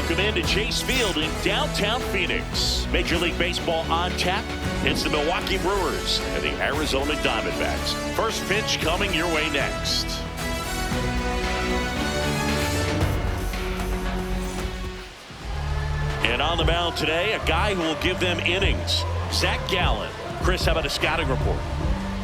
Welcome into Chase Field in downtown Phoenix. Major League Baseball on tap. It's the Milwaukee Brewers and the Arizona Diamondbacks. First pitch coming your way next. And on the mound today, a guy who will give them innings. Zach Gallen. Chris, how about a scouting report?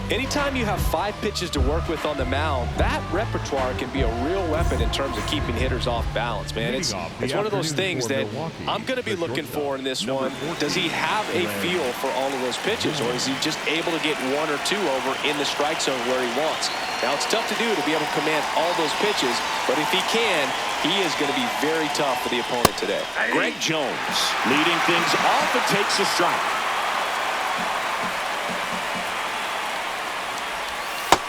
Anytime you have 5 pitches to work with on the mound, that repertoire can be a real weapon in terms of keeping hitters off balance, man. It's one of those things that I'm going to be looking for in this one. Does he have a feel for all of those pitches, or is he just able to get 1 or 2 over in the strike zone where he wants? Now, it's tough to do to be able to command all those pitches, but if he can, he is going to be very tough for the opponent today. Greg Jones leading things off and takes a strike.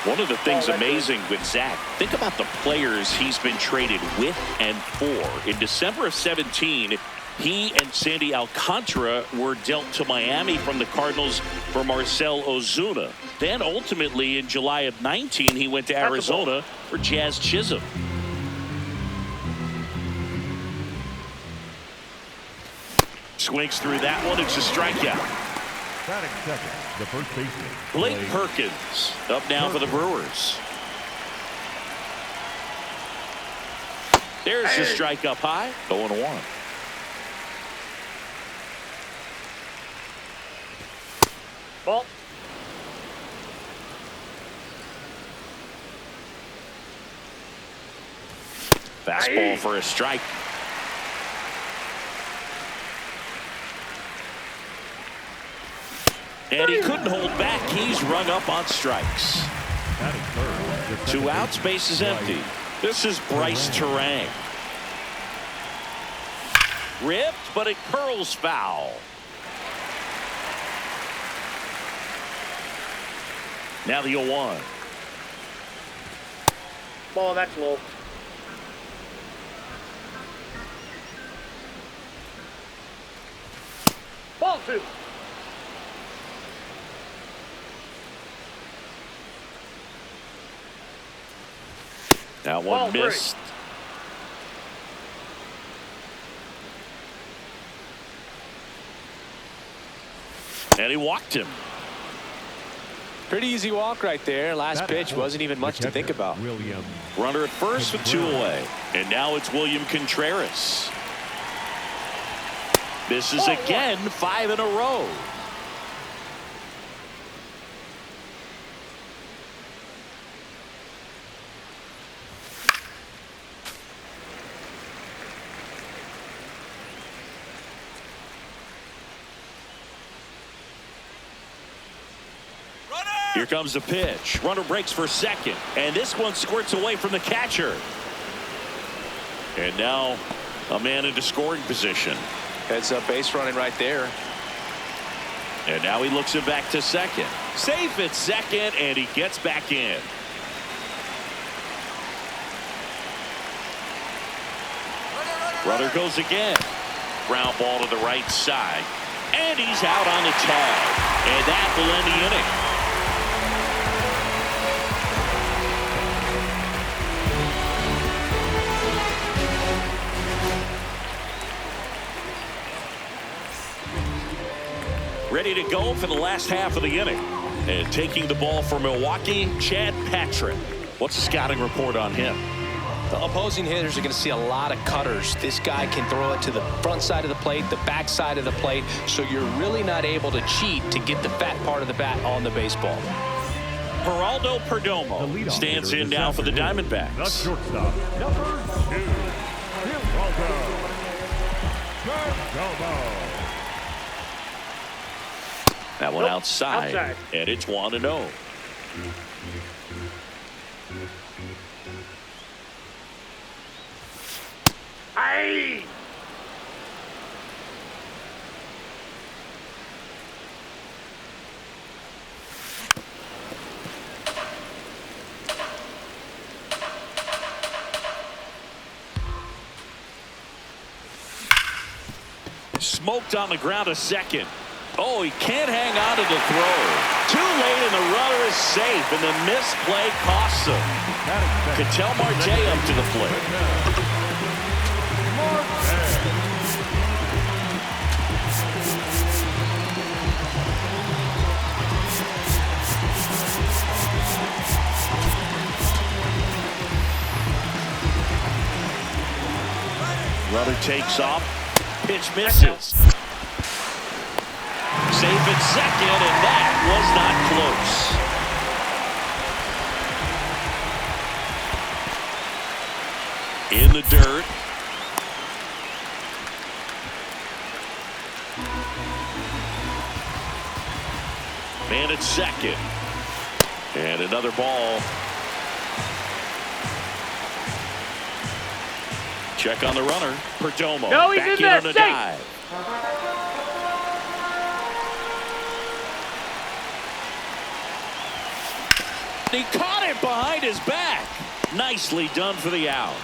One of the things amazing with Zach, think about the players he's been traded with and for. In December of 17, he and Sandy Alcantara were dealt to Miami from the Cardinals for Marcell Ozuna. Then ultimately in July of 19, he went to Arizona for Jazz Chisholm. Swings through that one. It's a strikeout. Batting second, the first baseman, Blake Perkins up now for the Brewers. There's the strike up high. 0-1. Ball. Fastball for a strike. And he couldn't hold back. He's rung up on strikes. Two outs, base is empty. This is Bryce Terang. Ripped, but it curls foul. Now the 0-1. Ball, that's low. Ball 2. That one missed. And he walked him. Pretty easy walk right there. Last pitch wasn't even much to think about. Runner at first with 2 away. And now it's William Contreras. This is again 5 in a row. Here comes the pitch. Runner breaks for second. And this one squirts away from the catcher. And now a man into scoring position. Heads up base running right there. And now he looks it back to second. Safe at second, and he gets back in. Runner goes again. Ground ball to the right side. And he's out on the tag. And that will end the inning. Ready to go for the last half of the inning. And taking the ball for Milwaukee, Chad Patrick. What's the scouting report on him? The opposing hitters are going to see a lot of cutters. This guy can throw it to the front side of the plate, the back side of the plate, so you're really not able to cheat to get the fat part of the bat on the baseball. Geraldo Perdomo stands in now for the Diamondbacks. The shortstop, number 2, Geraldo. That one outside, and it's 1-0. Aye. Smoked on the ground a second. Oh, he can't hang on to the throw. Too late, and the runner is safe, and the misplay costs him. Ketel Marte up to the plate. Runner takes off. Pitch misses. Safe at second, and that was not close. In the dirt. Man at second. And another ball. Check on the runner. Perdomo. No, he's back in there. on the Safe. dive. He caught it behind his back. Nicely done for the out.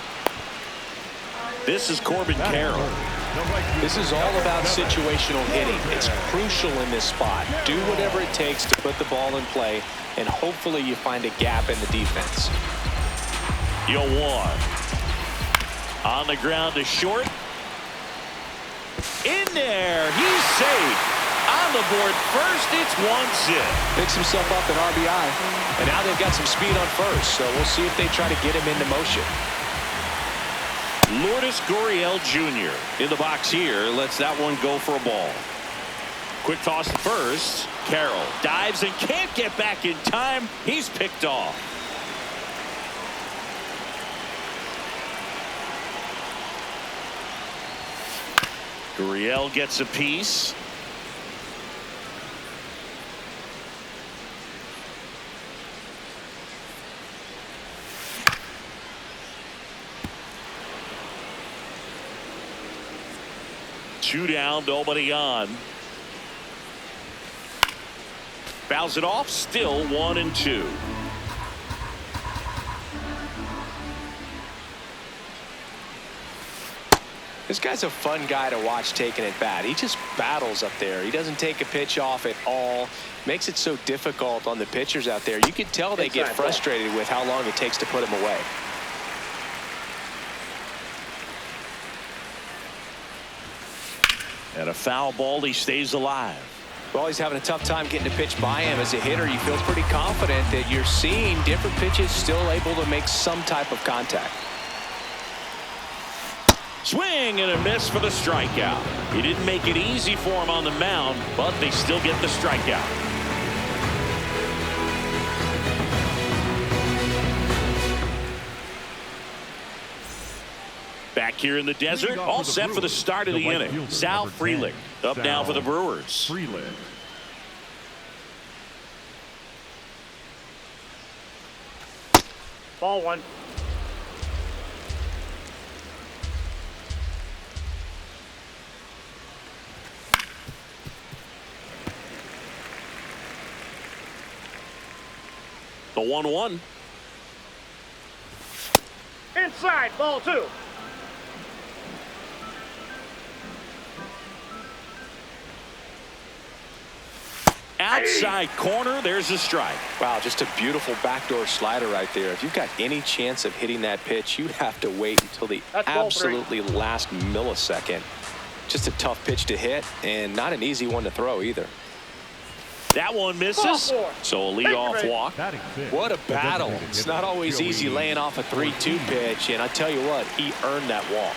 This is Corbin Carroll. This is all about situational hitting. It's crucial in this spot. Do whatever it takes to put the ball in play, and hopefully you find a gap in the defense. You'll one. On the ground to short. In there. He's safe. On the board first. It's 1-0. Picks himself up an RBI. And now they've got some speed on first, so we'll see if they try to get him into motion. Lourdes Gurriel Jr. in the box here. Lets that one go for a ball. Quick toss to first. Carroll dives and can't get back in time. He's picked off. Gurriel gets a piece. Two down, nobody on. Fouls it off, still 1-2. This guy's a fun guy to watch taking it bat. He just battles up there. He doesn't take a pitch off at all. Makes it so difficult on the pitchers out there. You can tell they get frustrated with how long it takes to put him away. And a foul ball, he stays alive. Well, he's having a tough time getting a pitch by him. As a hitter, you feel pretty confident that you're seeing different pitches still able to make some type of contact. Swing and a miss for the strikeout. He didn't make it easy for him on the mound, but they still get the strikeout. Back here in the desert, all set for the start of the inning. Sal Frelick up now for the Brewers. Ball one. The 1-1. Inside, ball two. Outside corner, there's a strike. Wow, just a beautiful backdoor slider right there. If you've got any chance of hitting that pitch, you'd have to wait until the absolutely last millisecond. Just a tough pitch to hit, and not an easy one to throw either. That one misses, so a leadoff walk. What a battle. It's not always easy laying off a 3-2 pitch, and I tell you what, he earned that walk.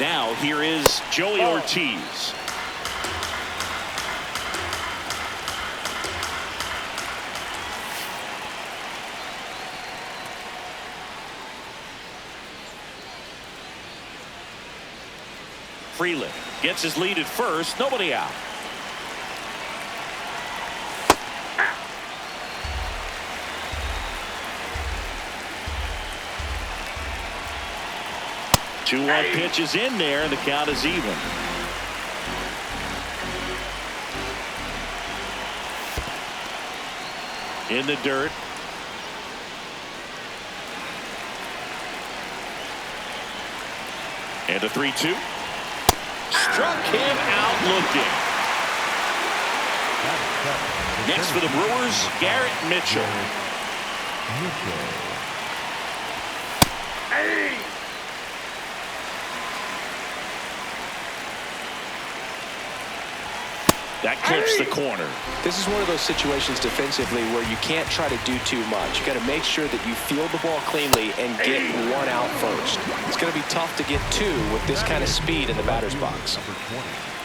Now here is Joey Ortiz. Frelick gets his lead at first, nobody out. Two-one pitch is in there, and the count is even. In the dirt. And a 3-2. Struck him out looking. Next for the Brewers, Garrett Mitchell. That clips the corner. This is one of those situations defensively where you can't try to do too much. You got to make sure that you field the ball cleanly and get one out first. It's going to be tough to get two with this kind of speed in the batter's box.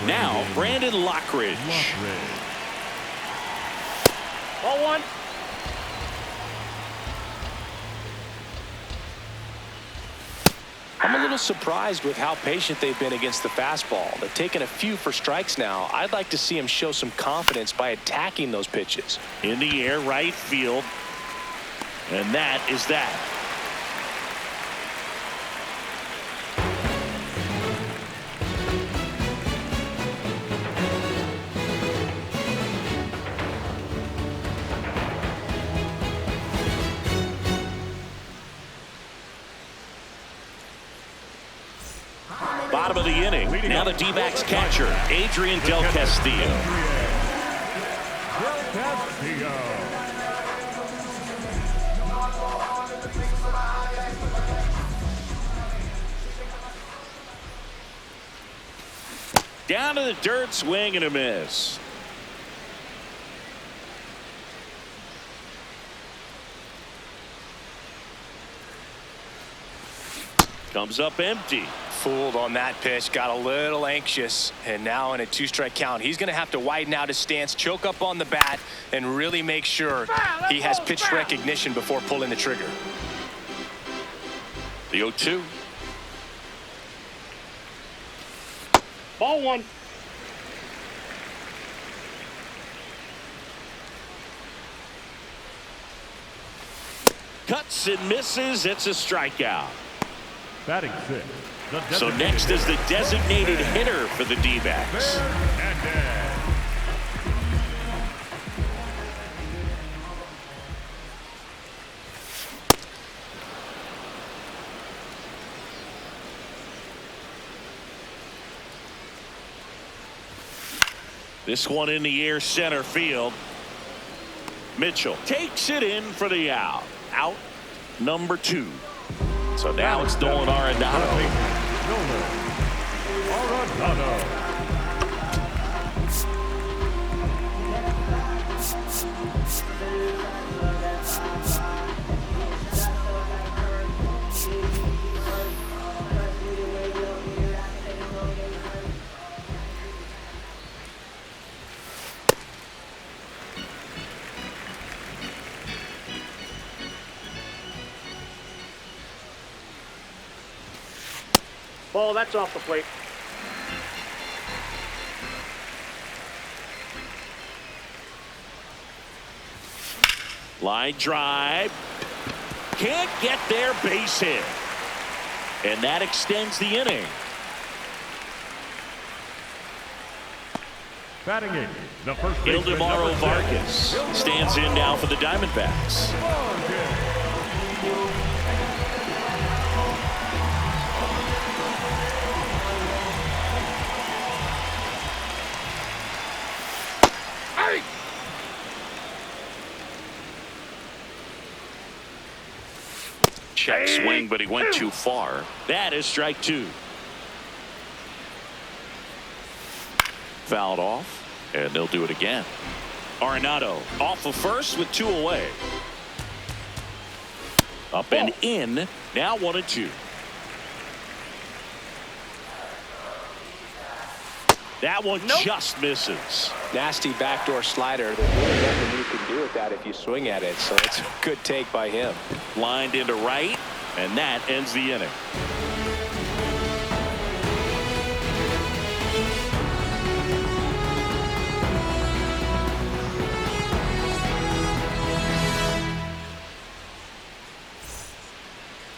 Now, Brandon Lockridge. Ball one. I'm a little surprised with how patient they've been against the fastball. They've taken a few for strikes now. I'd like to see him show some confidence by attacking those pitches. In the air, right field. And that is that. Bottom of the inning. Now the D-backs catcher, Adrian Del Castillo. Down to the dirt, swing and a miss. Comes up empty. Fooled on that pitch, got a little anxious, and now in a two-strike count, he's going to have to widen out his stance, choke up on the bat, and really make sure he has pitch recognition before pulling the trigger. The 0-2. Ball one. Cuts and misses. It's a strikeout. Batting six. So next is the designated hitter for the D-backs. This one in the air, center field. Mitchell takes it in for the out. Out number 2. So now it's Nolan Arenado. Ball, that's off the plate. Line drive. Can't get there, base hit. And that extends the inning. Batting eight, the first baseman, Ildemaro Vargas stands in now for the Diamondbacks. Check swing, but he went too far. That is strike 2. Fouled off, and they'll do it again. Arenado off of first with 2 away. Up and in. Now 1-2. That one just misses. Nasty backdoor slider. There's really nothing you can do with that if you swing at it. So it's a good take by him. Lined into right, and that ends the inning.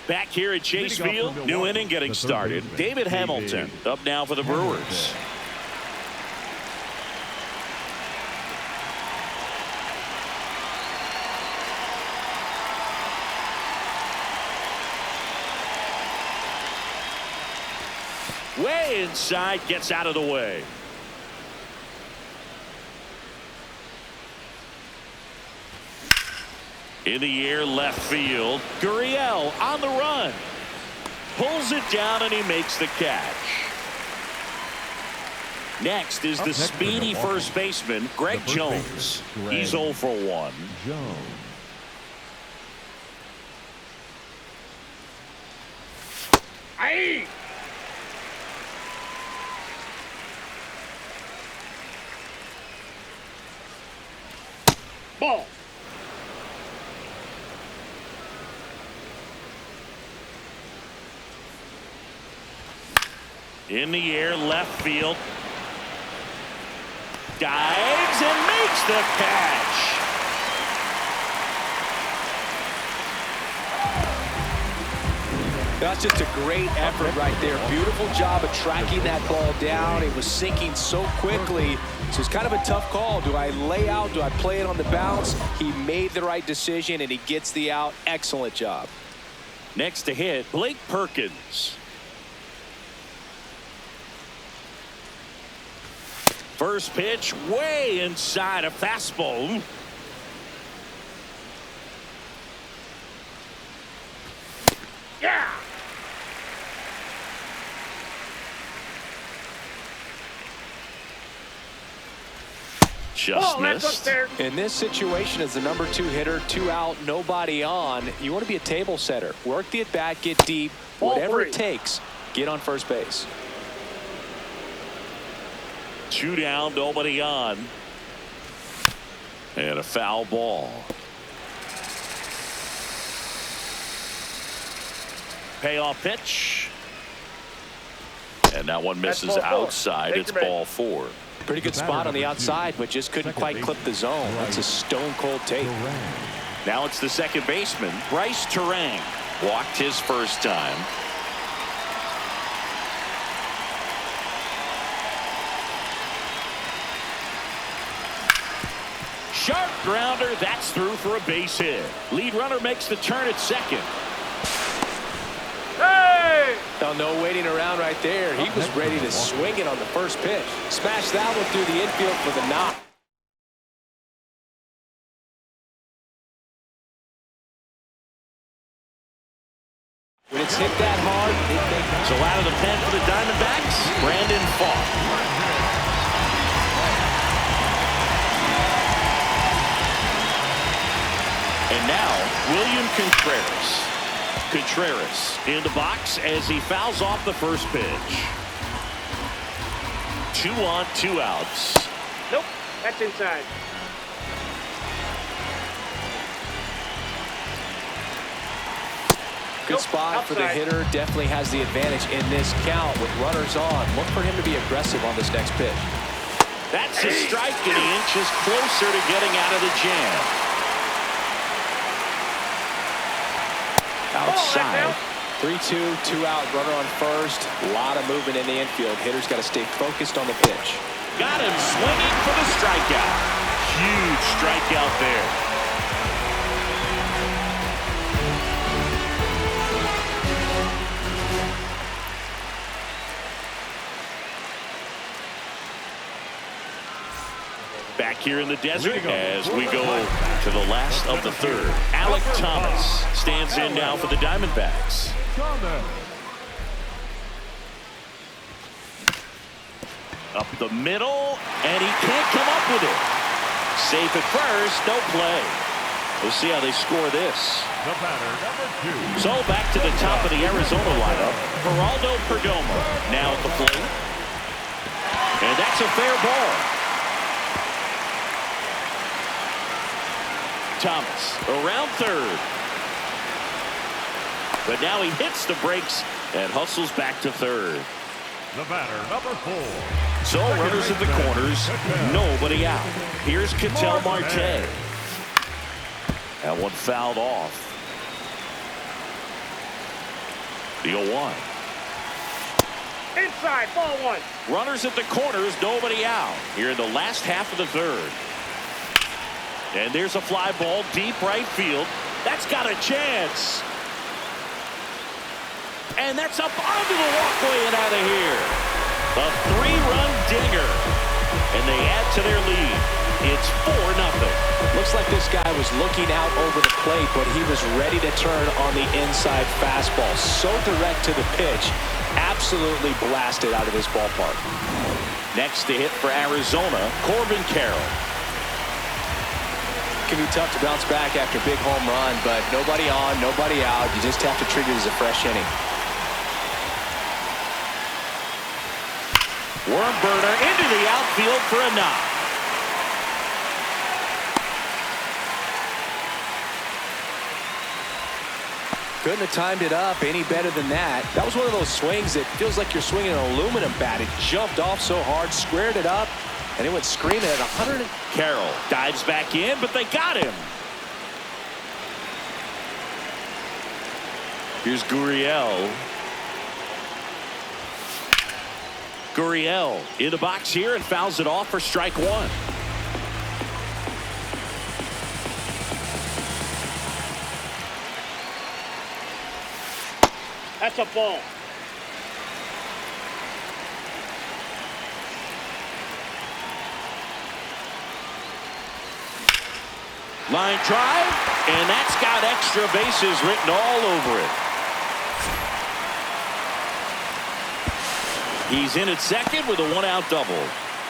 Back here at Chase Field, new inning getting started. David Hamilton up now for the Brewers. Way inside, gets out of the way. In the air, left field. Gurriel on the run. Pulls it down, and he makes the catch. Next is the speedy first baseman, Greg Jones. He's 0 for 1. Jones. Aye. Ball. In the air, left field. Dives and makes the catch. That's just a great effort right there. Beautiful job of tracking that ball down. It was sinking so quickly. So it's kind of a tough call. Do I lay out? Do I play it on the bounce? He made the right decision, and he gets the out. Excellent job. Next to hit, Blake Perkins. First pitch way inside a fastball. Yeah. Just That's missed. upstairs. In this situation, as the number 2 hitter, 2 out, nobody on, you want to be a table setter. Work the at-bat, get deep, Ball whatever 3. it takes, get on first base. 2 down, nobody on. And a foul ball. Payoff pitch. And that one That's misses ball 4. outside. Take It's your man. ball 4. Pretty good spot on the outside, but just couldn't quite clip the zone. That's a stone-cold take. Now it's the second baseman, Bryce Terang. Walked his first time. Sharp grounder. That's through for a base hit. Lead runner makes the turn at second. Hey! Now, no waiting around right there. He was ready to swing it on the first pitch. Smash that one through the infield for the knock. When it's hit that hard, it makes... So out of the pen for the Diamondbacks, Brandon Falk. And now, William Contreras. Contreras in the box as he fouls off the first pitch. 2 on, 2 outs. Nope. That's inside. Good Nope, spot for the outside. hitter. Definitely has the advantage in this count with runners on. Look for him to be aggressive on this next pitch. That's a strike, and he inches closer to getting out of the jam. Outside. 3-2, 2 out, runner on first. A lot of movement in the infield. Hitter's got to stay focused on the pitch. Got him swinging for the strikeout. Huge strikeout there. Back here in the desert as we go to the last of the third. Alec Thomas stands in now for the Diamondbacks. Up the middle, and he can't come up with it. Safe at first, no play. We'll see how they score this. The batter, number 2. So back to the top of the Arizona lineup. Geraldo Perdomo now at the plate. And that's a fair ball. Thomas around third. But now he hits the brakes and hustles back to third. The batter, number 4. So runners at the corners, nobody out. Here's Ketel Marte. That one fouled off. The 0-1. Inside, ball 1. Runners at the corners, nobody out. Here in the last half of the third. And there's a fly ball deep right field. That's got a chance. And that's up onto the walkway and out of here. A 3-run dinger. And they add to their lead. It's 4-0. Looks like this guy was looking out over the plate, but he was ready to turn on the inside fastball. So direct to the pitch. Absolutely blasted out of this ballpark. Next to hit for Arizona, Corbin Carroll. It can be tough to bounce back after a big home run, but nobody on, nobody out. You just have to treat it as a fresh inning. Worm burner into the outfield for a knock. Couldn't have timed it up any better than that. That was one of those swings that feels like you're swinging an aluminum bat. It jumped off so hard, squared it up, and it went screaming at 100. Carroll dives back in, but they got him. Here's Gurriel. Gurriel in the box here and fouls it off for strike one. That's a ball. Line drive, and that's got extra bases written all over it. He's in at second with a one-out double.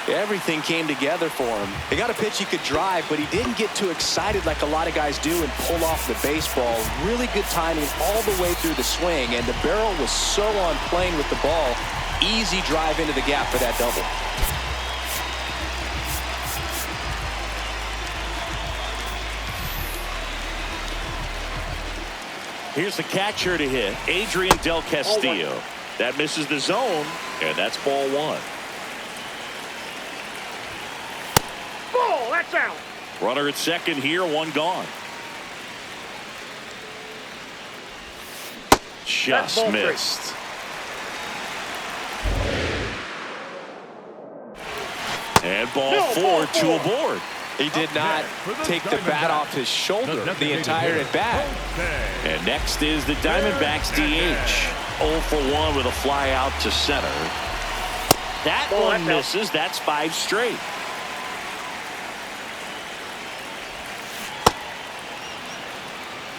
Everything came together for him. They got a pitch he could drive, but he didn't get too excited like a lot of guys do and pull off the baseball. Really good timing all the way through the swing, and the barrel was so on plane with the ball. Easy drive into the gap for that double. Here's the catcher to hit, Adrian Del Castillo. That misses the zone, and that's ball one. Ball, that's out. Runner at second here, one gone. Just missed. And ball four, two aboard. He did not take the bat off his shoulder the entire at bat. And next is the Diamondbacks DH. 0 for 1 with a fly out to center. That one misses. That's 5 straight.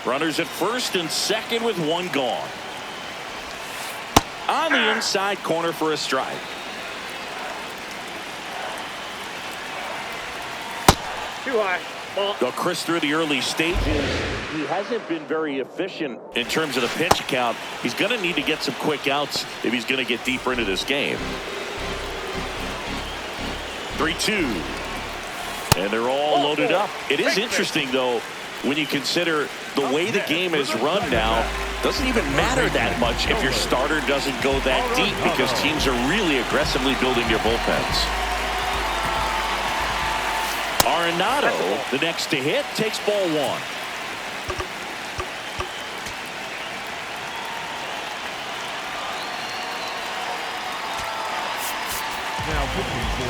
Runners at first and second with one gone. On the inside corner for a strike. Too high. Ball. Well, Chris, through the early stages, he hasn't been very efficient in terms of the pitch count. He's going to need to get some quick outs if he's going to get deeper into this game. 3-2. And they're all loaded up. It is interesting, though, when you consider the way the game is run now. Doesn't even matter that much if your starter doesn't go that deep because teams are really aggressively building their bullpens. Arenado, the next to hit, takes ball one.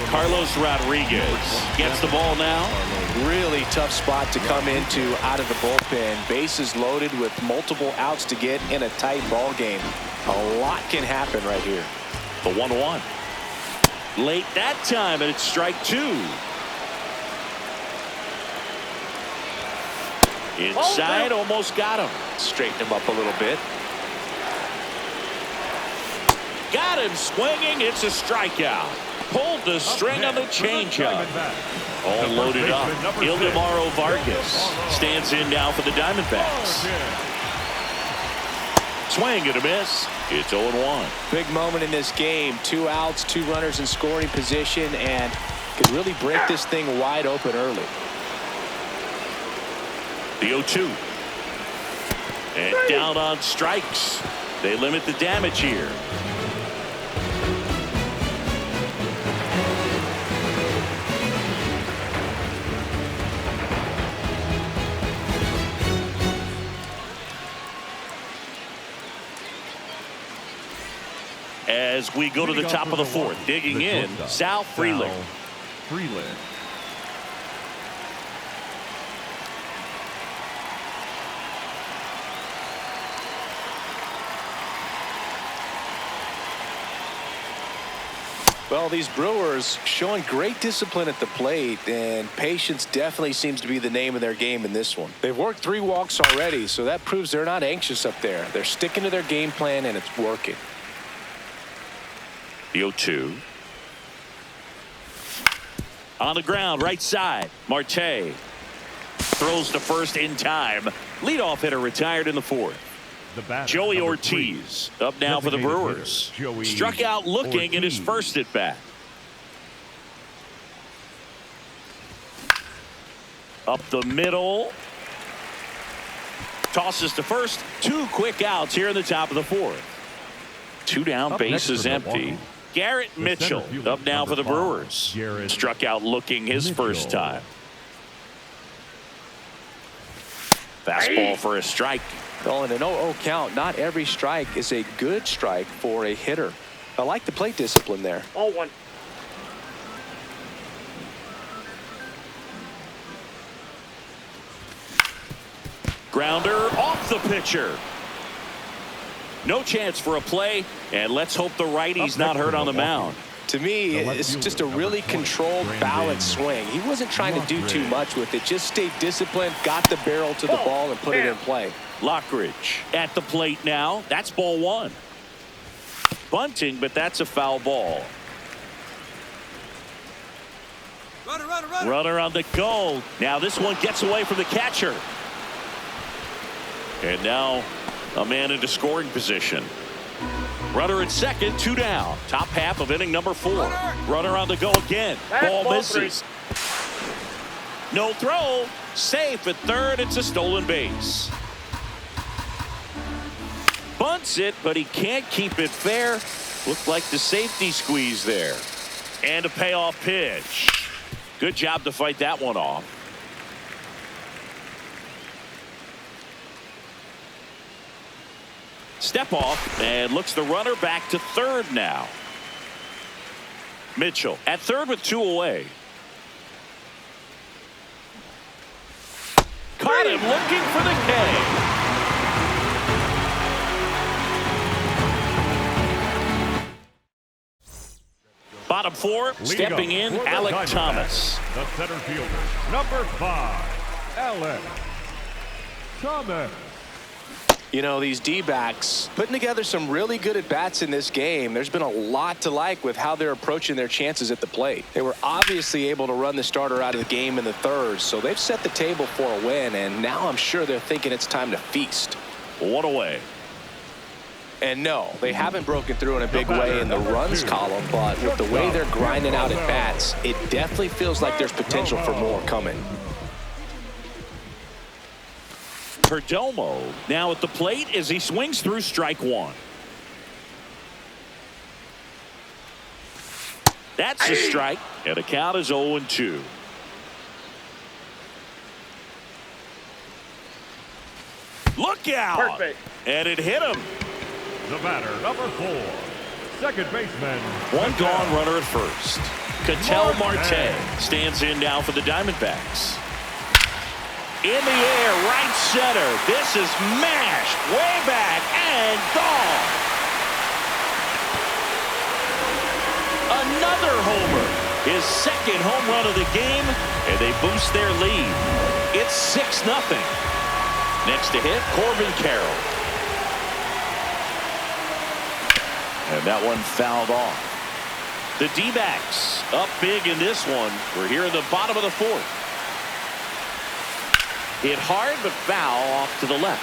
Carlos Rodriguez gets the ball now. Really tough spot to come into out of the bullpen. Bases loaded with multiple outs to get in a tight ball game. A lot can happen right here. The 1-1. Late that time, and it's strike two. Inside, almost got him. Straighten him up a little bit. Got him swinging. It's a strikeout. Pulled the string on the changeup. All loaded up. Ildemaro Vargas stands in now for the Diamondbacks. Swing and a miss. It's 0-1. Big moment in this game. 2 outs, 2 runners in scoring position, and could really break this thing wide open early. The 0-2. And down on strikes. They limit the damage here. As we go to the top of the fourth, digging in, Sal Freeland. Well, these Brewers showing great discipline at the plate, and patience definitely seems to be the name of their game in this one. They've worked 3 walks already, so that proves they're not anxious up there. They're sticking to their game plan, and it's working. The 0-2. On the ground, right side. Marte throws to first in time. Leadoff hitter retired in the fourth. Joey Ortiz up now for the Brewers. Struck out looking in his first at bat. Up the middle. Tosses to first. 2 quick outs here in the top of the fourth. 2 down, bases empty. Garrett Mitchell up now for the Brewers. Struck out looking his first time. Fastball for a strike. Well, in an 0-0 count, not every strike is a good strike for a hitter. I like the plate discipline there. 0-1. Grounder off the pitcher. No chance for a play, and let's hope the righty's not hurt on the mound. To me, it's just a really controlled, balanced swing. He wasn't trying to do too much with it. Just stayed disciplined, got the barrel to the ball, and put it in play. Lockridge at the plate now. That's ball 1. Bunting, but that's a foul ball. Runner on the goal. Now this one gets away from the catcher. And now a man into scoring position. Runner at second, 2 down. Top half of inning number 4. Runner on the go again. Ball misses. No throw. Safe at third. It's a stolen base. Bunts it, but he can't keep it fair. Looked like the safety squeeze there. And a payoff pitch. Good job to fight that one off. Step off and looks the runner back to third now. Mitchell at third with 2 away. Caught him looking for the K. Bottom 4, stepping in, Alec Thomas. The center fielder, number 5, Alec Thomas. You know, these D-backs putting together some really good at-bats in this game. There's been a lot to like with how they're approaching their chances at the plate. They were obviously able to run the starter out of the game in the third, so they've set the table for a win, and now I'm sure they're thinking it's time to feast. 1 away. And no, they haven't broken through in a big way in the runs column, but with the way they're grinding out at-bats, it definitely feels like there's potential for more coming. Perdomo now at the plate as he swings through strike 1. That's a strike, and the count is 0-2. Look out! Perfect. And it hit him. The batter, number 4, second baseman. 1 gone, runner at first. Ketel Marte stands in now for the Diamondbacks. In the air, right center. This is mashed way back and gone. Another homer. His second home run of the game, and they boost their lead. It's 6-0. Next to hit, Corbin Carroll. And that one fouled off. The D-backs up big in this one. We're here in the bottom of the 4th. Hit hard, but foul off to the left.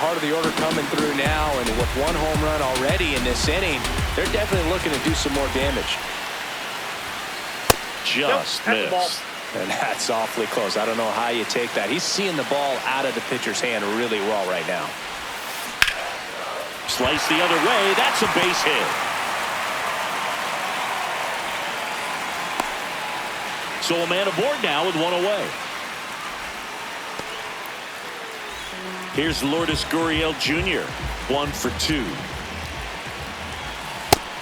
Part of the order coming through now, and with 1 home run already in this inning, they're definitely looking to do some more damage. Just missed. And that's awfully close. I don't know how you take that. He's seeing the ball out of the pitcher's hand really well right now. Slice the other way. That's a base hit. So a man aboard now with 1 away. Here's Lourdes Gurriel Jr. 1 for 2.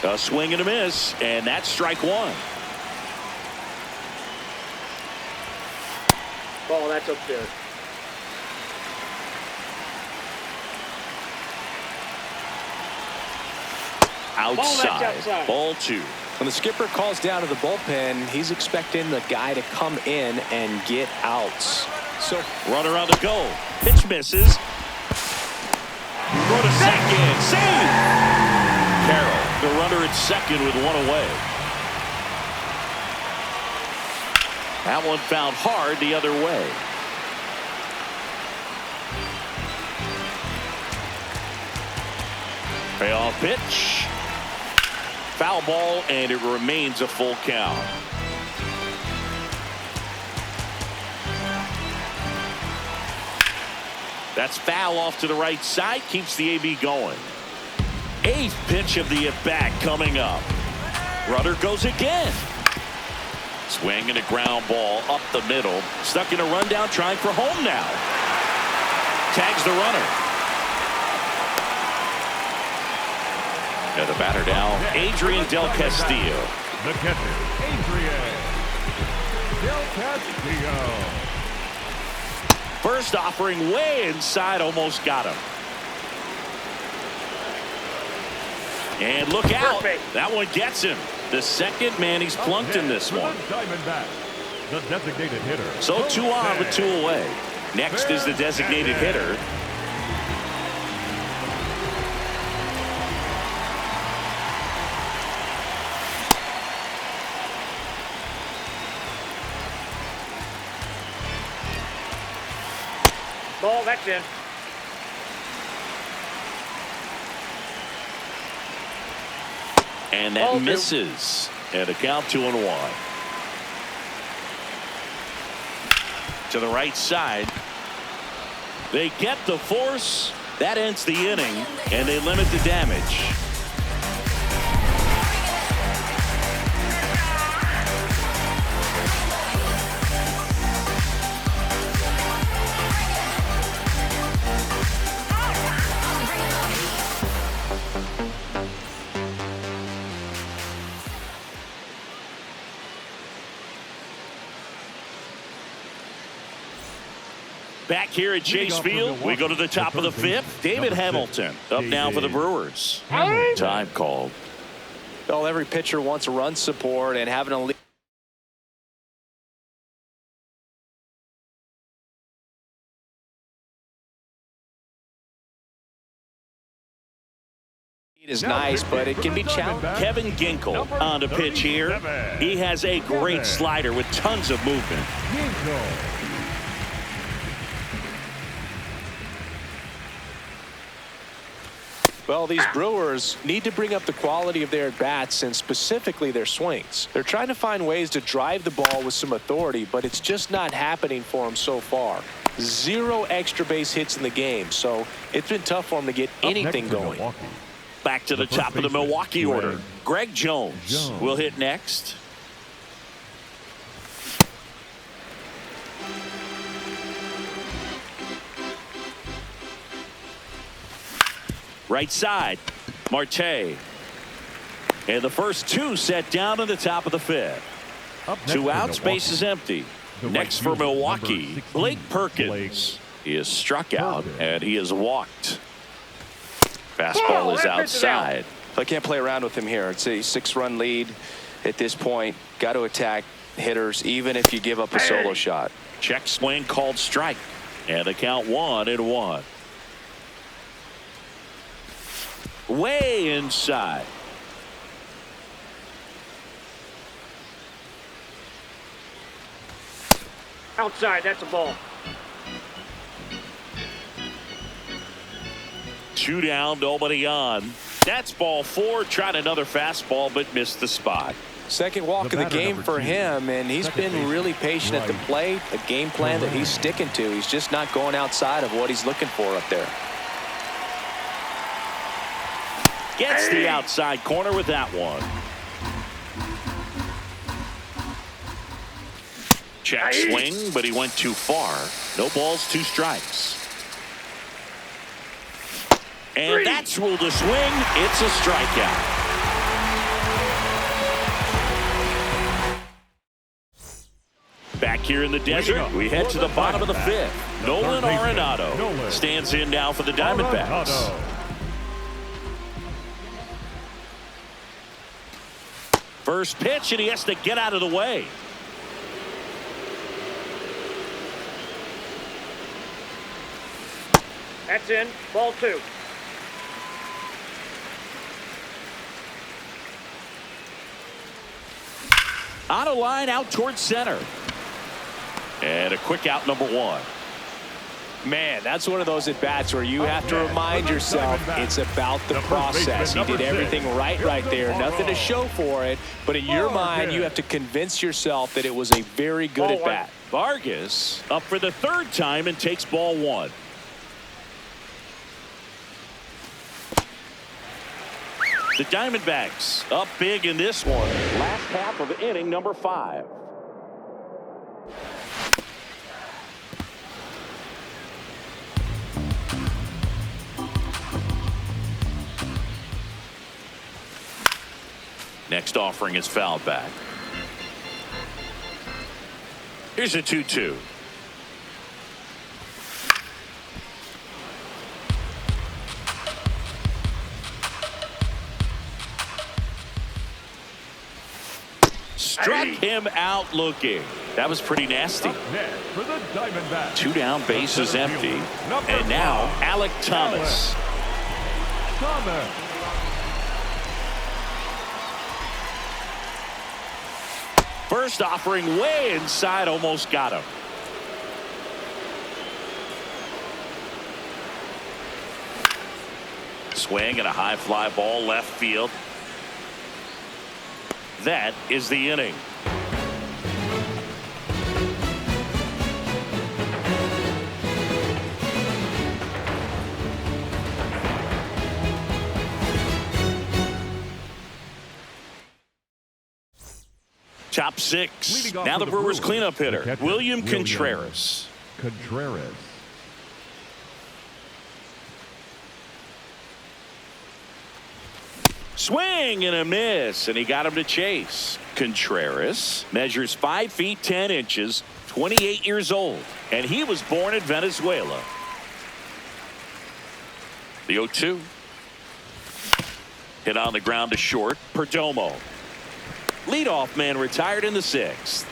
A swing and a miss, and that's strike 1. Ball, that's up there. Outside. Ball 2. When the skipper calls down to the bullpen, he's expecting the guy to come in and get outs. So runner on the go. Pitch misses. Go to second. Save. Carroll, the runner at second with 1 away. That one found hard the other way. Payoff pitch. Foul ball, and it remains a full count. That's foul off to the right side. Keeps the AB going. 8th pitch of the at-bat coming up. Runner goes again. Swing and a ground ball up the middle. Stuck in a rundown, trying for home now. Tags the runner. And the batter now, Adrian Del Castillo. The catcher, Adrian Del Castillo. First offering way inside, almost got him. And look out. That one gets him. The second man he's plunked in this one. The designated hitter. So 2 on with 2 away. Next is the designated hitter. Ball, that's in. And that misses. And a count 2-1. To the right side. They get the force. That ends the inning, and they limit the damage. Back here at Chase Field, we go to the top of the 5th. David Hamilton up now for the Brewers. Time called. Well, every pitcher wants a run support, and having a lead is nice, but it can be challenging. Kevin Ginkel on the pitch here. He has a great slider with tons of movement. Well, these Brewers need to bring up the quality of their at-bats and specifically their swings. They're trying to find ways to drive the ball with some authority, but it's just not happening for them so far. 0 extra base hits in the game, so it's been tough for them to get anything going. Back to the top of the Milwaukee order. Greg Jones will hit next. Right side, Marte. And the first 2 set down in the top of the 5th. 2 outs, base is empty. Next for Milwaukee, Blake Perkins. He is struck out and he is walked. Fastball is outside. I can't play around with him here. It's a 6-run lead at this point. Got to attack hitters even if you give up a solo shot. Check swing called strike. And the count 1-1. Way inside. Outside, that's a ball. 2 down, nobody on. That's ball 4. Tried another fastball, but missed the spot. Second walk of the game for him, and he's been really patient at the plate. A game plan that he's sticking to. He's just not going outside of what he's looking for up there. Gets the outside corner with that one. Check swing, but he went too far. No balls, 2 strikes. And that's ruled a swing. It's a strikeout. Back here in the desert, we head to the bottom of the 5th. Nolan Arenado stands in now for the Diamondbacks. First pitch, and he has to get out of the way. That's in. Ball 2. On a line out towards center. And a quick out, number 1. Man, that's one of those at-bats where you have to remind yourself it's about the process. He did everything right there. Nothing to show for it. But in your mind, you have to convince yourself that it was a very good at-bat. Vargas up for the 3rd time and takes ball 1. The Diamondbacks up big in this one. Last half of inning number 5. Next offering is fouled back. Here's a 2-2. Struck him out looking. That was pretty nasty. For the Diamondbacks. 2 down, bases empty. And now Alek Thomas. First offering way inside, almost got him. Swing and a high fly ball left field. That is the inning. Top 6. Now the Brewers cleanup hitter, William Contreras. Swing and a miss, and he got him to chase. Contreras measures 5 feet 10 inches, 28 years old, and he was born in Venezuela. The 0-2. Hit on the ground to short. Perdomo. Leadoff man retired in the 6th.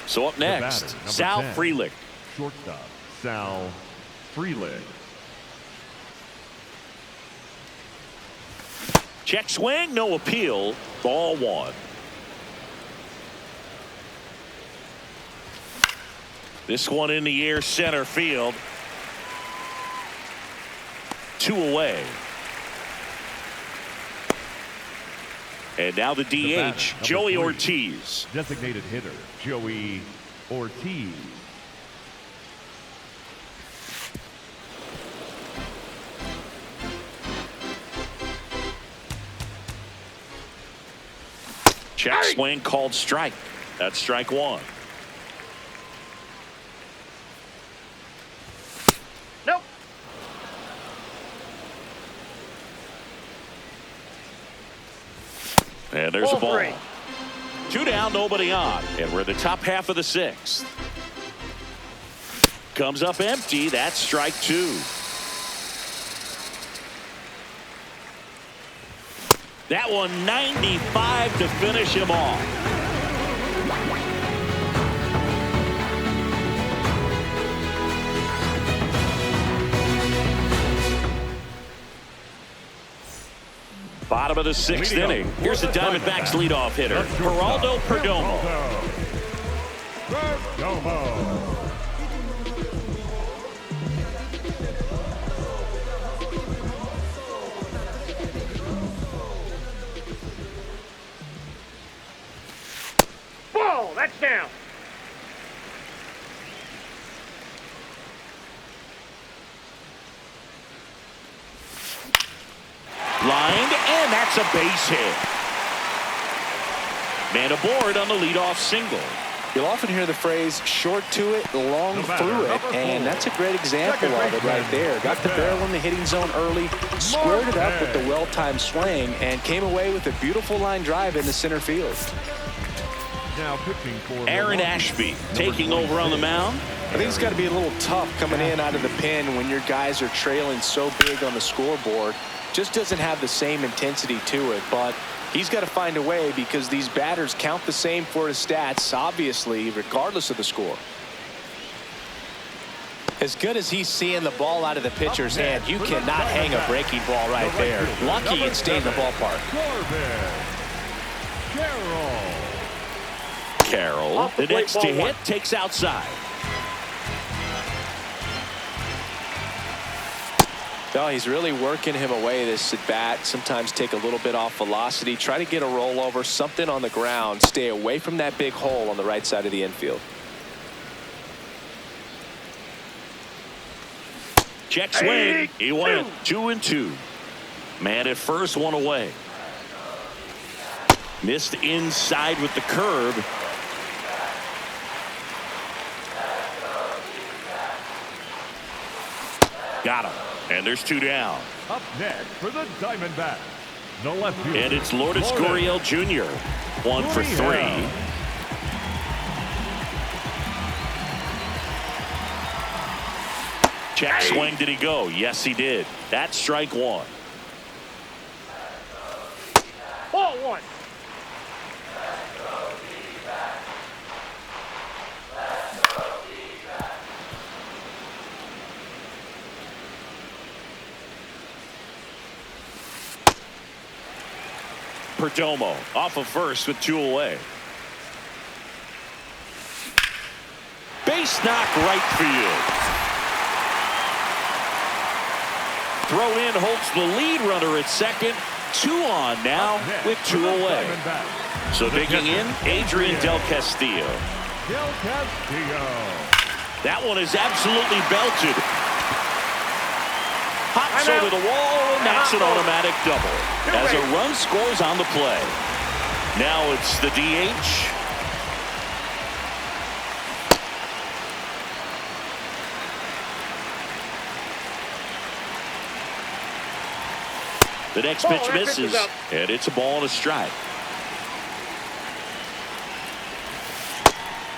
So up next, Sal Frelick. Shortstop, Sal Frelick. Check swing, no appeal. Ball 1. This one in the air, center field. 2 away. And now the DH, Joey Ortiz. Designated hitter, Joey Ortiz. Check swing called strike. That's strike 1. Nope. And there's a ball. 3. 2 down, nobody on. And we're in the top half of the 6th. Comes up empty. That's strike 2. That one 95 to finish him off. Bottom of the 6th inning. Here's the Diamondbacks leadoff hitter, Geraldo Perdomo. Ball, that's down. Lined, and that's a base hit. Man aboard on the leadoff single. You'll often hear the phrase short to it, long through it, and that's a great example of it right there. Got the barrel in the hitting zone early, squared it up with the well-timed swing, and came away with a beautiful line drive into center field. Now pitching for Aaron Ashby taking over on the mound. I think it's got to be a little tough coming in out of the pen when your guys are trailing so big on the scoreboard. Just doesn't have the same intensity to it, but he's got to find a way because these batters count the same for his stats, obviously, regardless of the score. As good as he's seeing the ball out of the pitcher's hand, you cannot hang a breaking ball right there. Lucky it stayed in the ballpark. Carroll, the next to hit, takes outside. Oh, he's really working him away this at bat. Sometimes take a little bit off velocity. Try to get a rollover, something on the ground. Stay away from that big hole on the right side of the infield. Check swing. He went 2-2. Man at first, one away. Missed inside with the curve. Got him. And there's 2 down. Up next for the Diamondbacks, the left fielder. And it's Lourdes Gurriel Jr. 1 for 3. Check swing. Did he go? Yes, he did. That's strike 1. Ball 1. Perdomo off of first with 2 away. Base knock right field. Throw in holds the lead runner at second. 2 on now with 2 away. So digging in, Adrian Del Castillo. That one is absolutely belted. Hops over the wall, and that's an automatic double. As a run scores on the play. Now it's the DH. The next pitch misses, and it's a ball and a strike.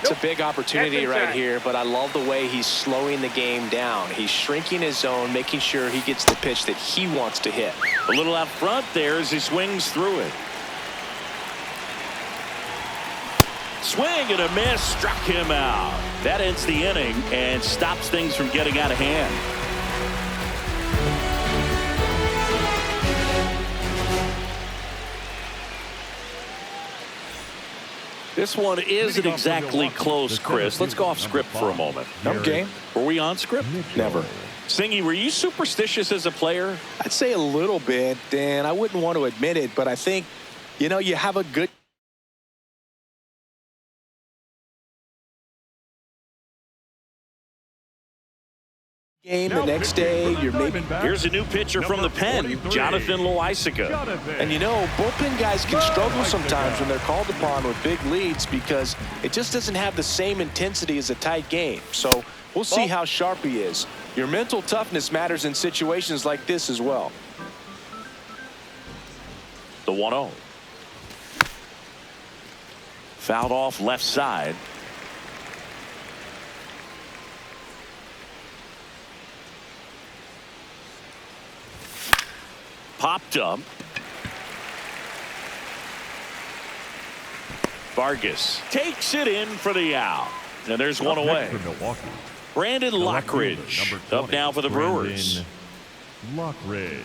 It's a big opportunity right here, but I love the way he's slowing the game down. He's shrinking his zone, making sure he gets the pitch that he wants to hit. A little out front there as he swings through it. Swing and a miss, struck him out. That ends the inning and stops things from getting out of hand. This one isn't exactly close, Chris. Let's go off script for a moment. I'm game. Were we on script? Never. Singy, were you superstitious as a player? I'd say a little bit, and I wouldn't want to admit it, but I think, you know, you have a good game the next day. You're maybe here's a new pitcher from the pen, Jonathan Loaisiga. And you know, bullpen guys can struggle sometimes when they're called upon with big leads because it just doesn't have the same intensity as a tight game. So we'll see how sharp he is. Your mental toughness matters in situations like this as well. The 1-0. Fouled off left side. Popped up. Vargas takes it in for the out. And there's one away. Brandon Lockridge up now for the Brewers. Lockridge.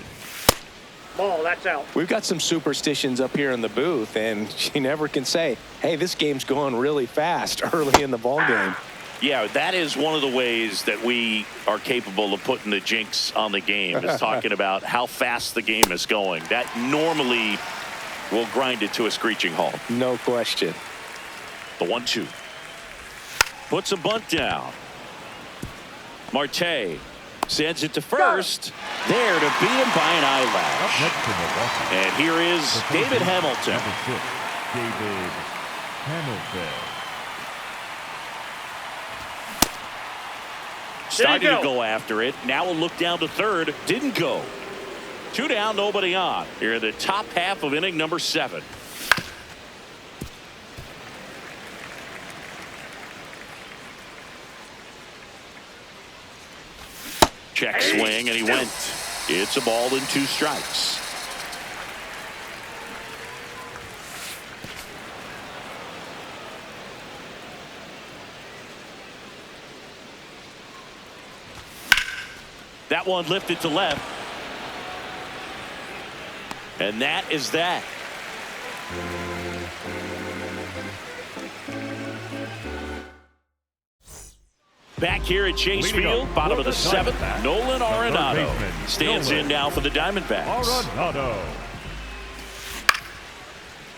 Ball, that's out. We've got some superstitions up here in the booth, and you never can say, hey, this game's going really fast early in the ball game. Yeah, that is one of the ways that we are capable of putting the jinx on the game, is talking about how fast the game is going. That normally will grind it to a screeching halt. No question. The 1-2. Puts a bunt down. Marte sends it to first. There to beat him by an eyelash. And here is David Hamilton. David Hamilton. Starting to go after it. Now a look down to third. Didn't go. 2 down, nobody on. Here in the top half of inning number 7. Check swing, and he went. It's a ball and 2 strikes. That one lifted to left. And that is that. Back here at Chase Field, bottom of the seventh, Nolan Arenado stands in now for the Diamondbacks.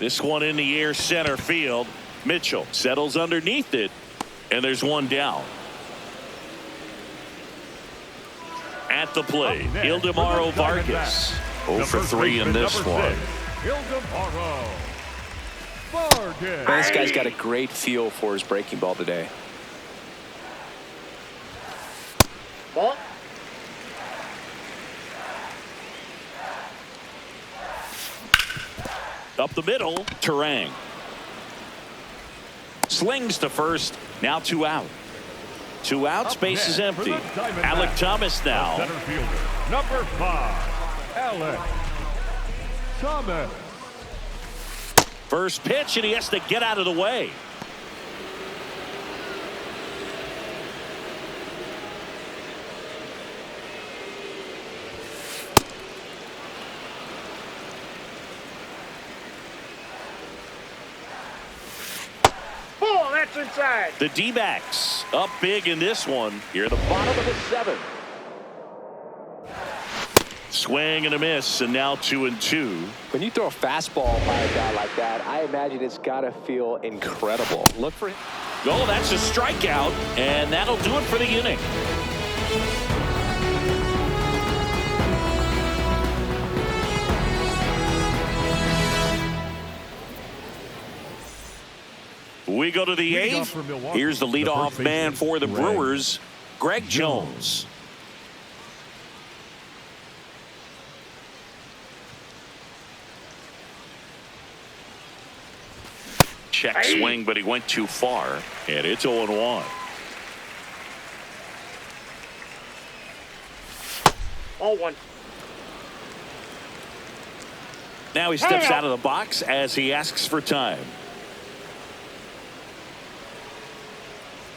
This one in the air center field. Mitchell settles underneath it, and there's one down. At the plate, Ildemaro Vargas. 0 for 3 in this one. Man, this guy's got a great feel for his breaking ball today. Ball. Up the middle, Terang. Slings to first. Now 2 out. 2 out, space is empty. Alec Thomas now. Center fielder, number 5, Alec Thomas. First pitch, and he has to get out of the way. Ball, that's inside. The D-backs up big in this one. Here at the bottom of the seventh. Swing and a miss, and now 2-2. When you throw a fastball by a guy like that, I imagine it's got to feel incredible. Look for him. Oh, that's a strikeout, and that'll do it for the inning. We go to the eighth. Here's the leadoff man for the Brewers, Greg Jones. Check swing, but he went too far, and it's 0-1. 0-1. Now he steps out of the box as he asks for time.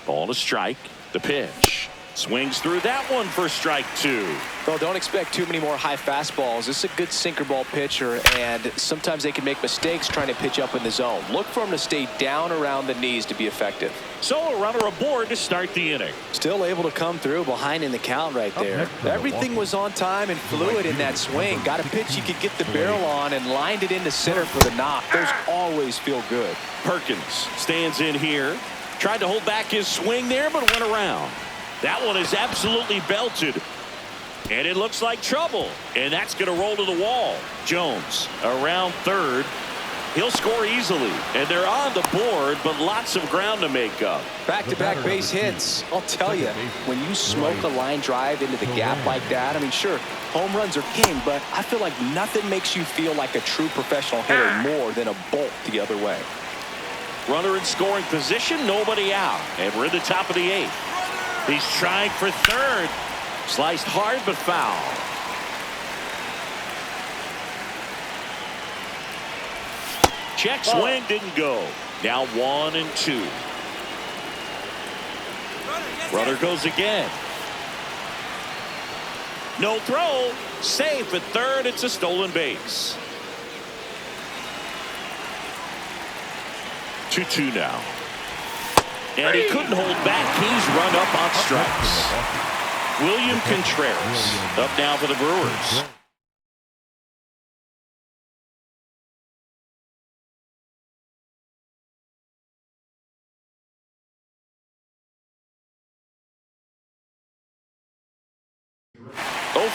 Ball to strike. The pitch. Swings through that one for strike 2. Well, don't expect too many more high fastballs. This is a good sinker ball pitcher, and sometimes they can make mistakes trying to pitch up in the zone. Look for him to stay down around the knees to be effective. So a runner aboard to start the inning. Still able to come through behind in the count right there. Everything was on time and fluid in that swing. Got a pitch you could get the barrel on and lined it into center for the knock. Those always feel good. Perkins stands in here. Tried to hold back his swing there, but went around. That one is absolutely belted. And it looks like trouble. And that's going to roll to the wall. Jones around third. He'll score easily. And they're on the board, but lots of ground to make up. Back-to-back base hits. I'll tell you, when you smoke a line drive into the gap like that, I mean, sure, home runs are king, but I feel like nothing makes you feel like a true professional hitter more than a bolt the other way. Runner in scoring position, nobody out. And we're in the top of the 8th. He's trying for third. Sliced hard, but foul. Check swing, didn't go. Now 1-2. Runner goes again. No throw. Safe at third. It's a stolen base. 2-2 now. And he couldn't hold back. He's run up on strikes. William Contreras up now for the Brewers.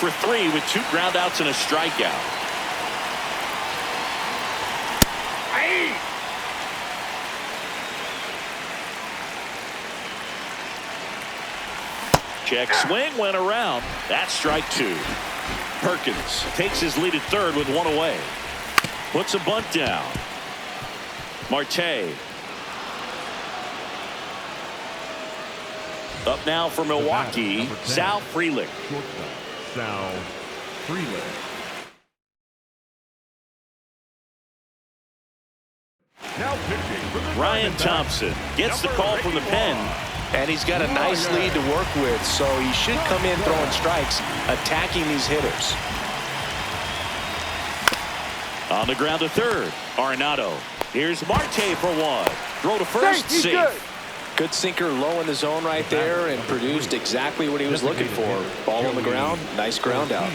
For 3 with 2 ground outs and a strikeout. Check swing, went around. That's strike 2. Perkins takes his lead at third with 1 away. Puts a bunt down. Marte. Up now for Milwaukee, Sal Frelick. Sal Frelick. Now pitching for the Ryan Thompson gets the call from the pen. And he's got a nice lead to work with, so he should come in throwing strikes, attacking these hitters. On the ground to third, Arenado. Here's Marte for 1. Throw to first, safe. Good sinker low in the zone right there and produced exactly what he was looking for. Ball on the ground. Nice ground out.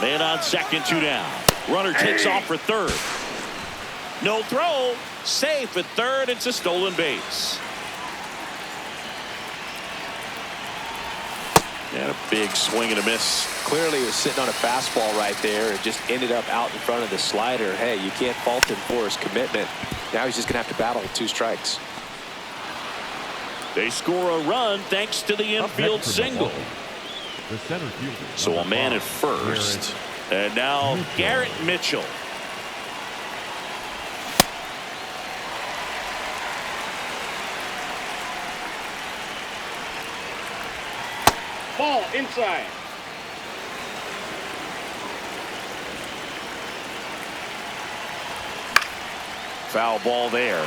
Man on second, 2 down. Runner takes off for third. No throw. Safe at third. It's a stolen base. And a big swing and a miss. Clearly he was sitting on a fastball right there. It just ended up out in front of the slider. Hey, you can't fault him for his commitment. Now he's just going to have to battle with 2 strikes. They score a run thanks to the infield single. The center fielder. So a man at first. And now Garrett Mitchell. Ball inside. Foul ball there.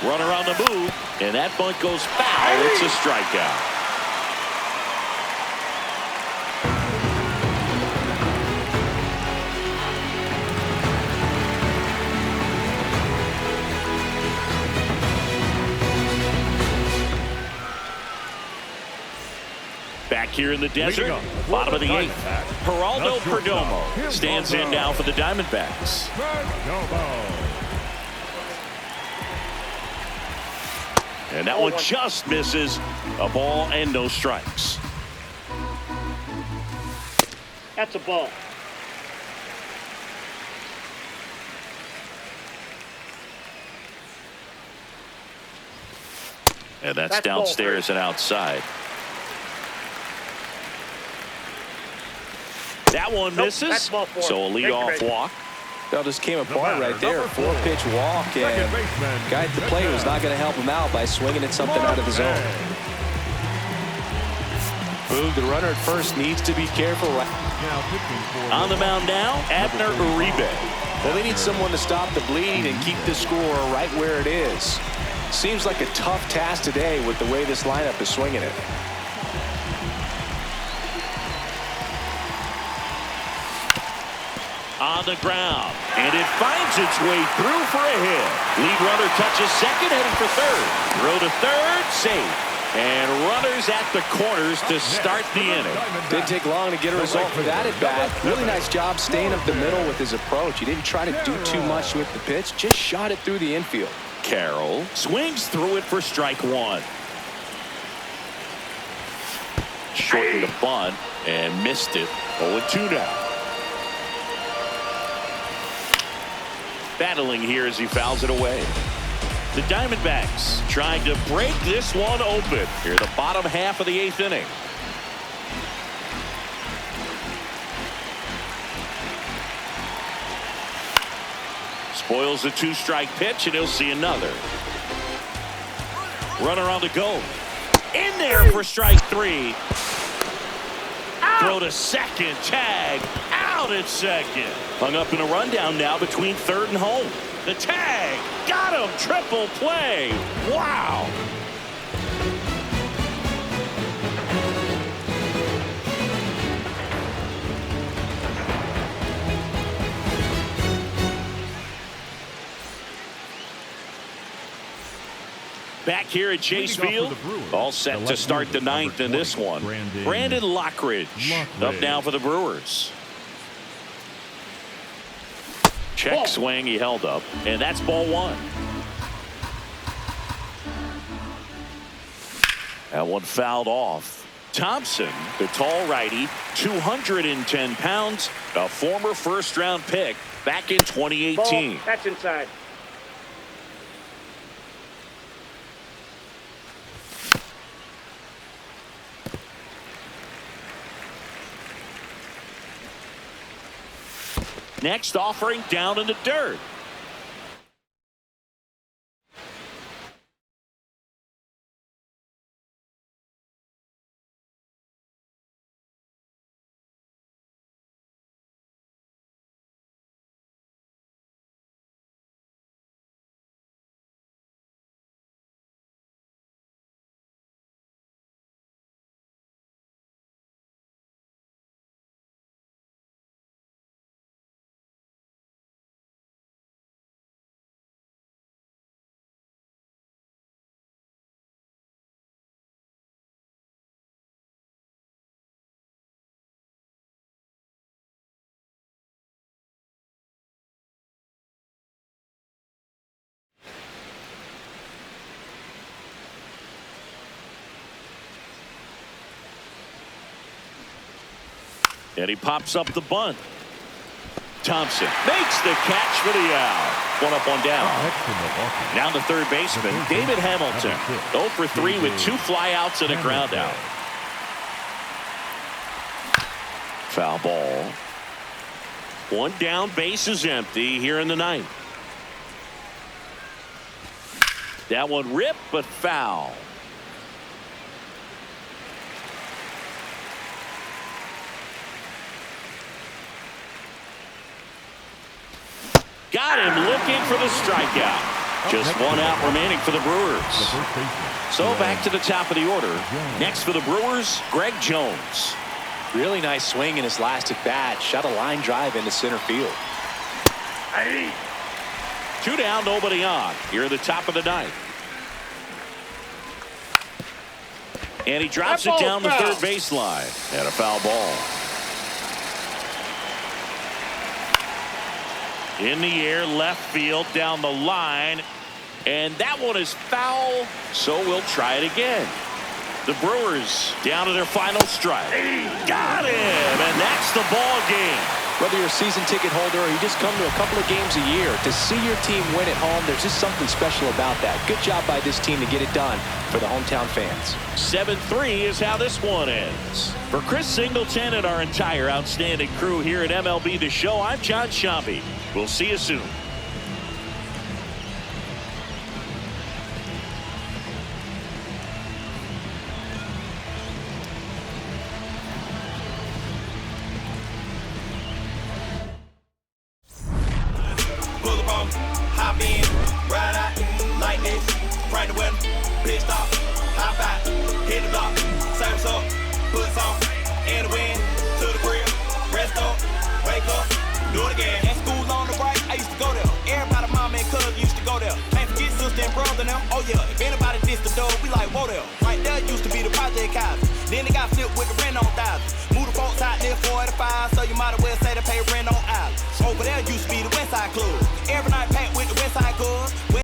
Runner on the move, and that bunt goes foul. It's a strikeout. Back here in the desert, bottom of the 8th. Geraldo Perdomo stands in now for the Diamondbacks. And that one just misses. A ball and no strikes. That's a ball. And that's downstairs and outside. That one misses. So a leadoff walk. That just came apart right there. 4-pitch walk, and the guy at the plate was not going to help him out by swinging at something out of the zone. Boog, the runner at first, needs to be careful. On the mound now, Abner Uribe. Well, they need someone to stop the bleed and keep the score right where it is. Seems like a tough task today with the way this lineup is swinging it. On the ground, and it finds its way through for a hit. Lead runner touches second, heading for third. Throw to third, safe. And runners at the corners to start the inning. Didn't take long to get a result for that at bat. Really nice job staying up the middle with his approach. He didn't try to do too much with the pitch, just shot it through the infield. Carroll swings through it for strike 1. Shortened the bunt and missed it. 0-2 now. Battling here as he fouls it away. The Diamondbacks trying to break this one open here in the bottom half of the 8th inning. Spoils the 2-strike pitch, and he'll see another. Runner on the go. In there for strike 3. Throw to second, tag, out at second. Hung up in a rundown now between third and home. The tag, got him, triple play. Wow. Back here at Chase Field, all set to start the 9th in this one. Brandon Lockridge up now for the Brewers. Check swing, he held up, and that's ball 1. That one fouled off. Thompson, the tall righty, 210 pounds, a former first-round pick back in 2018. Ball. That's inside. Next offering down in the dirt. And he pops up the bunt. Thompson makes the catch for the out. 1 up, 1 down. Now the third baseman, David Hamilton. 0 for 3 with 2 flyouts and a ground out. Foul ball. 1 down, base is empty here in the ninth. That one ripped, but foul. Got him looking for the strikeout. Just 1 out remaining for the Brewers. So back to the top of the order. Next for the Brewers, Greg Jones. Really nice swing in his last at bat. Shot a line drive into center field. 2 down, nobody on. Here at the top of the ninth. And he drops it down the third baseline. And a foul ball. In the air, left field, down the line. And that one is foul, so we'll try it again. The Brewers down to their final strike. Got him, and that's the ball game. Whether you're a season ticket holder or you just come to a couple of games a year, to see your team win at home, there's just something special about that. Good job by this team to get it done for the hometown fans. 7-3 is how this one ends. For Chris Singleton and our entire outstanding crew here at MLB The Show, I'm John Shambi. We'll see you soon. Hop in, ride out, like this, right the weather, pit stop, hop out, hit the block, service up, put some, in the wind, to the grill, rest up, wake up, do it again. At school on the right, I used to go there. Everybody, mama and cousin used to go there. Can't forget sister and brother now. Oh yeah, if anybody dissed the door, we like, whoa there. Right there used to be the project house. Then it got flipped with the rent on thousand.